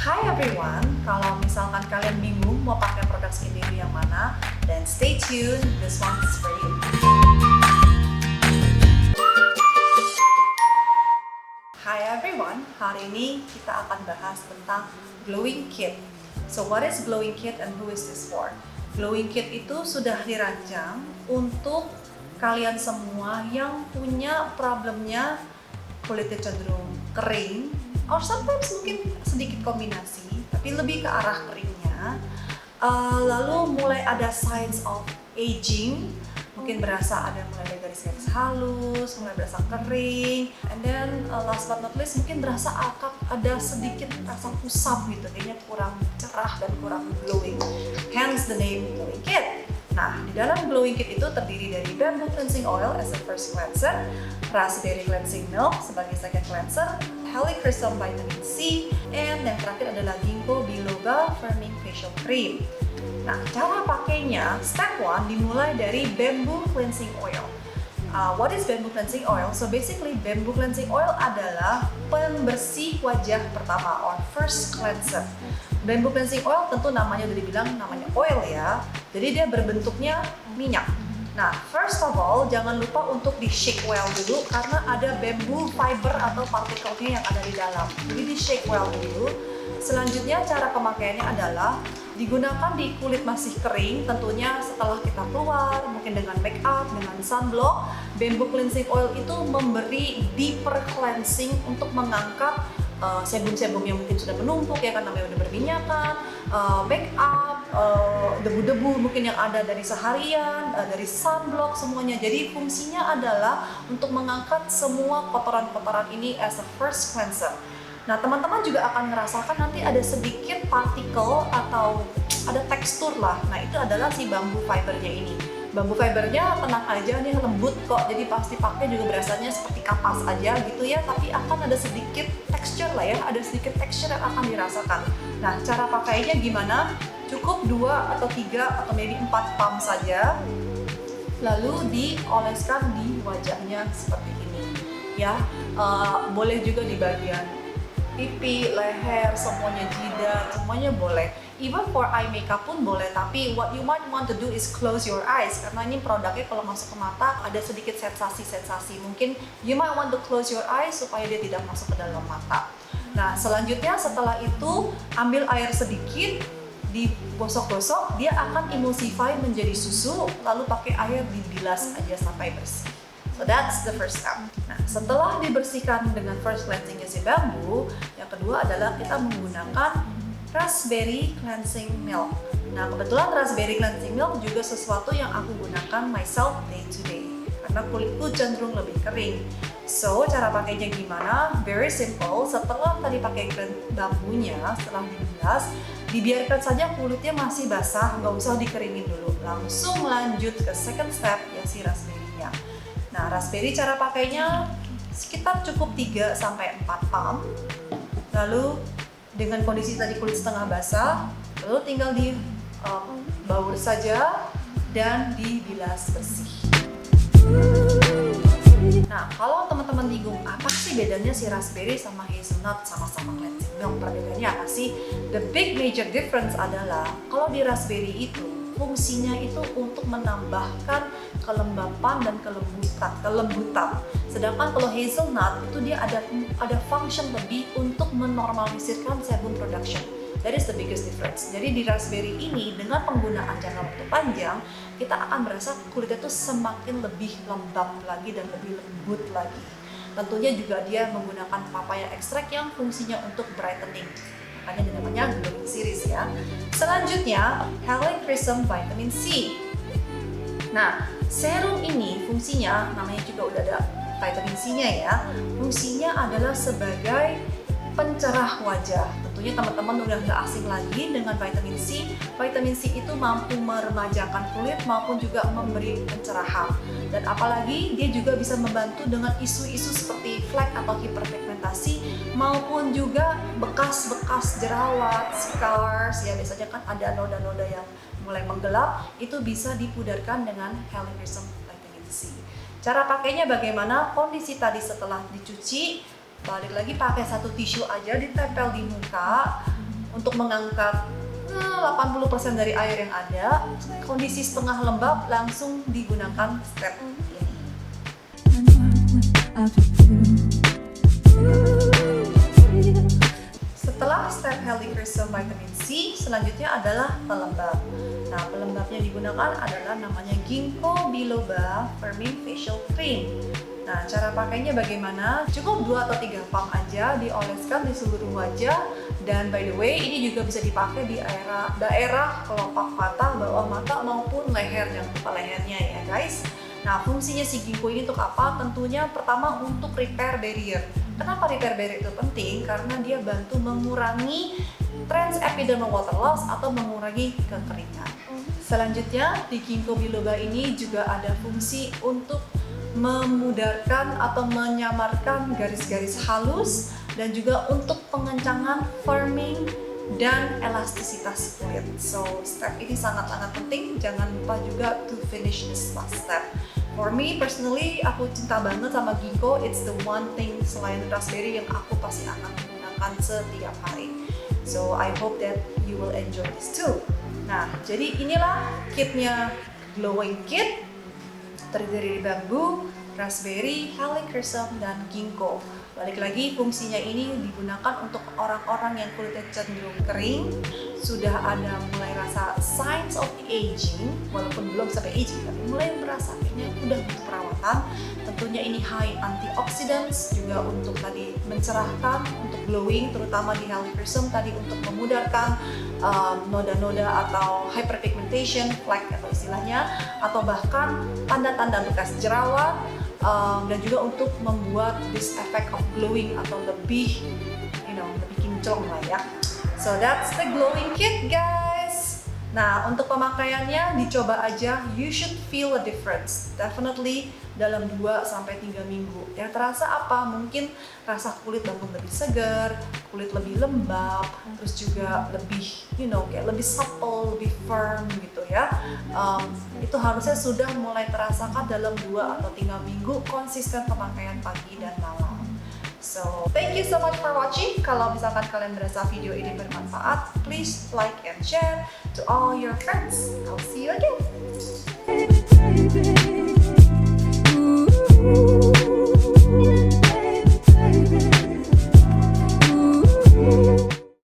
Hi everyone, kalau misalkan kalian bingung mau pakai produk skincare yang mana, then stay tuned, this one is for you. Hi everyone, hari ini kita akan bahas tentang Glowing Kit. So what is Glowing Kit and who is this for? Glowing Kit itu sudah dirancang untuk kalian semua yang punya problemnya kulitnya cenderung kering, or sometimes mungkin sedikit kombinasi, tapi lebih ke arah keringnya. Lalu mulai ada signs of aging, mungkin berasa ada mulai ada garis-garis halus, mulai berasa kering, and then last but not least mungkin berasa ada sedikit rasa kusam gitu, kayaknya kurang cerah dan kurang glowing. Hence the name Glowing Kit. Nah, di dalam Glowing Kit itu terdiri dari Bamboo Cleansing Oil as a first cleanser, Raspberry Cleansing Milk sebagai second cleanser, Helichrysum Vitamin C, and yang terakhir adalah Ginkgo Biloba Firming Facial Cream. Nah, cara pakainya, step 1 dimulai dari Bamboo Cleansing Oil. What is Bamboo Cleansing Oil? So basically, Bamboo Cleansing Oil adalah pembersih wajah pertama, or first cleanser. Bamboo Cleansing Oil tentu namanya udah dibilang namanya oil ya, jadi dia berbentuknya minyak. Nah, first of all, jangan lupa untuk di shake well dulu karena ada bamboo fiber atau partikelnya yang ada di dalam. Jadi di shake well dulu. Selanjutnya cara pemakaiannya adalah digunakan di kulit masih kering, tentunya setelah kita keluar, mungkin dengan make up, dengan sunblock. Bamboo Cleansing Oil itu memberi deeper cleansing untuk mengangkat sebum-sebum yang mungkin sudah menumpuk ya kan, namanya udah berminyakan, make up, debu-debu mungkin yang ada dari seharian, dari sunblock semuanya. Jadi fungsinya adalah untuk mengangkat semua kotoran-kotoran ini as a first cleanser. Nah, teman-teman juga akan merasakan nanti ada sedikit partikel atau ada tekstur lah. Nah, itu adalah si bambu fibernya ini. Bambu fibernya tenang aja nih, lembut kok, jadi pasti pakai juga berasanya seperti kapas aja gitu ya, tapi akan ada sedikit texture lah ya, ada sedikit texture yang akan dirasakan. Nah, cara pakainya gimana? Cukup 2 atau 3 atau maybe 4 pump saja, lalu dioleskan di wajahnya seperti ini ya. Boleh juga di bagian pipi, leher, semuanya, jidat, semuanya boleh. Even for eye makeup pun boleh, tapi what you might want to do is close your eyes, karena ini produknya kalau masuk ke mata ada sedikit sensasi-sensasi. Mungkin you might want to close your eyes supaya dia tidak masuk ke dalam mata. Nah, selanjutnya setelah itu ambil air sedikit, digosok-gosok, dia akan emulsify menjadi susu, lalu pakai air dibilas aja sampai bersih. So that's the first step. Nah, setelah dibersihkan dengan first cleansingnya si bambu, yang kedua adalah kita menggunakan Raspberry Cleansing Milk. Nah, kebetulan Raspberry Cleansing Milk juga sesuatu yang aku gunakan myself day to day karena kulitku cenderung lebih kering. So, cara pakainya gimana? Very simple. Setelah tadi pakai bambunya, setelah dibilas, dibiarkan saja kulitnya masih basah, nggak usah dikeringin dulu. Langsung lanjut ke second step, ya si raspberry-nya. Nah, raspberry cara pakainya sekitar cukup 3-4 pump. Lalu dengan kondisi tadi kulit setengah basah, lalu tinggal dibaur saja dan dibilas bersih. Nah, kalau teman-teman bingung apa sih bedanya si raspberry sama hazelnut sama-sama cleansing milk, perbedaannya apa sih? The big major difference adalah kalau di raspberry itu fungsinya itu untuk menambahkan kelembapan dan kelembutan. Sedangkan kalau hazelnut itu dia ada function lebih untuk menormalisirkan sebum production. That is the biggest difference. Jadi di raspberry ini dengan penggunaan jangka waktu panjang, kita akan merasa kulitnya tuh semakin lebih lembab lagi dan lebih lembut lagi. Tentunya juga dia menggunakan papaya extract yang fungsinya untuk brightening. Makanya dinamanya glowing series ya. Selanjutnya, Helichrysum Vitamin C. Nah, serum ini fungsinya, namanya juga udah ada vitamin C-nya ya. Fungsinya adalah sebagai pencerah wajah. Tentunya teman-teman udah nggak asing lagi dengan vitamin C. Vitamin C itu mampu meremajakan kulit maupun juga memberi pencerahan. Dan apalagi dia juga bisa membantu dengan isu-isu seperti flek atau hiperpigmentasi maupun juga bekas-bekas jerawat, scars ya, biasanya kan ada noda-noda yang mulai menggelap, itu bisa dipudarkan dengan Helichrysum Vitamin C. Cara pakainya bagaimana? Kondisi tadi setelah dicuci, balik lagi pakai satu tisu aja, ditempel di muka, untuk mengangkat 80% dari air yang ada. Kondisi setengah lembab langsung digunakan step ini. Setelah step Helichrysum Vitamin C, selanjutnya adalah pelembab. Nah, pelembabnya digunakan adalah namanya Ginkgo biloba Firming Facial Cream. Nah, cara pakainya bagaimana? Cukup 2 atau 3 pump aja, dioleskan di seluruh wajah. Dan by the way, ini juga bisa dipakai di daerah kelopak mata, bawah mata maupun leher, jangan lupa lehernya ya guys. Nah, fungsinya si ginkgo ini untuk apa? Tentunya pertama untuk repair barrier. Kenapa repair barrier itu penting? Karena dia bantu mengurangi transepidermal water loss atau mengurangi kekeringan. Selanjutnya, di ginkgo biloba ini juga ada fungsi untuk memudarkan atau menyamarkan garis-garis halus dan juga untuk pengencangan firming dan elastisitas kulit. So, step ini sangat-sangat penting. Jangan lupa juga to finish this last step. For me personally, aku cinta banget sama ginkgo. It's the one thing selain raspberry yang aku pasti akan menggunakan setiap hari. So, I hope that you will enjoy this too. Nah, jadi inilah kitnya glowing kit. Terdiri dari bambu, raspberry, helichrysum, dan ginkgo. Balik lagi, fungsinya ini digunakan untuk orang-orang yang kulitnya cenderung kering, sudah ada mulai rasa signs of aging, walaupun belum sampai aging, tapi mulai merasa kayaknya udah butuh perawatan. Tentunya ini high antioxidants, juga untuk tadi mencerahkan, untuk glowing, terutama di helichrysum tadi untuk memudarkan noda-noda atau hyperpigmentation, flek atau istilahnya, atau bahkan tanda-tanda bekas jerawat, dan juga untuk membuat this effect of glowing atau lebih, lebih kinclong lah ya. So that's the glowing kit guys. Nah, untuk pemakaiannya dicoba aja, you should feel a difference. Definitely dalam 2-3 minggu. Yang terasa apa? Mungkin rasa kulit langsung lebih segar, kulit lebih lembab, terus juga lebih, kayak lebih supple, lebih firm gitu ya. Itu harusnya sudah mulai terasakan dalam 2 atau 3 minggu konsisten pemakaian pagi dan malam. So, thank you so much for watching. Kalau misalkan kalian merasa video ini bermanfaat, please like and share to all your friends. I'll see you again.